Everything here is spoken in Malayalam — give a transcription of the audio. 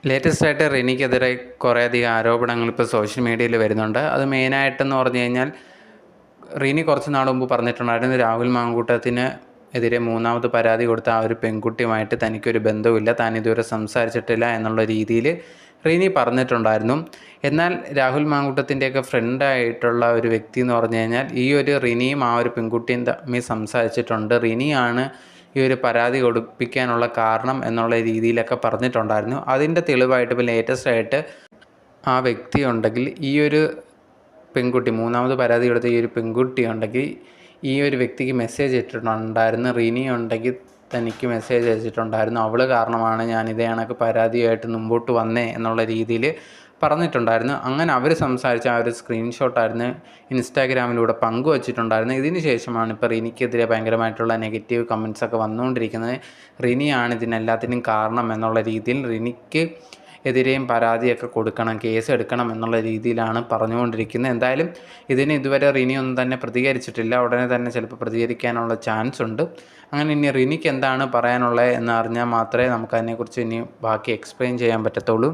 ലേറ്റസ്റ്റ് ആയിട്ട് റിനിക്കെതിരെ കുറേയധികം ആരോപണങ്ങൾ ഇപ്പോൾ സോഷ്യൽ മീഡിയയിൽ വരുന്നുണ്ട്. അത് മെയിനായിട്ടെന്ന് പറഞ്ഞു കഴിഞ്ഞാൽ റിനി കുറച്ച് നാൾ മുമ്പ് പറഞ്ഞിട്ടുണ്ടായിരുന്നു രാഹുൽ മാങ്കൂട്ടത്തിന് എതിരെ മൂന്നാമത് പരാതി കൊടുത്ത ആ ഒരു പെൺകുട്ടിയുമായിട്ട് തനിക്കൊരു ബന്ധവുമില്ല, താൻ ഇതുവരെ സംസാരിച്ചിട്ടില്ല എന്നുള്ള രീതിയിൽ റിനി പറഞ്ഞിട്ടുണ്ടായിരുന്നു. എന്നാൽ രാഹുൽ മാങ്കൂട്ടത്തിൻ്റെയൊക്കെ ഫ്രണ്ടായിട്ടുള്ള ഒരു വ്യക്തി എന്ന് പറഞ്ഞു കഴിഞ്ഞാൽ ഈ ഒരു റിനിയും ആ ഒരു പെൺകുട്ടിയും തമ്മിൽ സംസാരിച്ചിട്ടുണ്ട്, റിനിയാണ് ഈ ഒരു പരാതി കൊടുപ്പിക്കാനുള്ള കാരണം എന്നുള്ള രീതിയിലൊക്കെ പറഞ്ഞിട്ടുണ്ടായിരുന്നു. അതിൻ്റെ തെളിവായിട്ട് ഇപ്പോൾ ലേറ്റസ്റ്റ് ആയിട്ട് ആ വ്യക്തി ഉണ്ടെങ്കിൽ ഈ ഒരു പെൺകുട്ടി മൂന്നാമത് പരാതി കൊടുത്ത ഈ ഒരു പെൺകുട്ടി ഉണ്ടെങ്കിൽ ഈ ഒരു വ്യക്തിക്ക് മെസ്സേജ് ഇട്ടിട്ടുണ്ടായിരുന്നു. റിനി ഉണ്ടെങ്കിൽ തനിക്ക് മെസ്സേജ് അയച്ചിട്ടുണ്ടായിരുന്നു, അവൾ കാരണമാണ് ഞാൻ ഇതേ കണക്ക് പരാതിയായിട്ട് മുമ്പോട്ട് വന്നേ എന്നുള്ള രീതിയിൽ പറഞ്ഞിട്ടുണ്ടായിരുന്നു. അങ്ങനെ അവർ സംസാരിച്ച ആ ഒരു സ്ക്രീൻഷോട്ടായിരുന്നു ഇൻസ്റ്റാഗ്രാമിലൂടെ പങ്കുവച്ചിട്ടുണ്ടായിരുന്നു. ഇതിന് ശേഷമാണ് ഇപ്പോൾ റിനിക്കെതിരെ ഭയങ്കരമായിട്ടുള്ള നെഗറ്റീവ് കമൻസൊക്കെ വന്നുകൊണ്ടിരിക്കുന്നത്. റിനിയാണ് ഇതിനെല്ലാത്തിനും കാരണം എന്നുള്ള രീതിയിൽ റിനിക്ക് എതിരെയും പരാതിയൊക്കെ കൊടുക്കണം, കേസ് എടുക്കണം എന്നുള്ള രീതിയിലാണ് പറഞ്ഞുകൊണ്ടിരിക്കുന്നത്. എന്തായാലും ഇതിന് ഇതുവരെ റിനി ഒന്നും തന്നെ പ്രതികരിച്ചിട്ടില്ല. ഉടനെ തന്നെ ചിലപ്പോൾ പ്രതികരിക്കാനുള്ള ചാൻസ് ഉണ്ട്. അങ്ങനെ ഇനി റിനിക്ക് എന്താണ് പറയാനുള്ളത് എന്ന് അറിഞ്ഞാൽ മാത്രമേ നമുക്കതിനെക്കുറിച്ച് ഇനി ബാക്കി എക്സ്പ്ലെയിൻ ചെയ്യാൻ പറ്റത്തുള്ളൂ.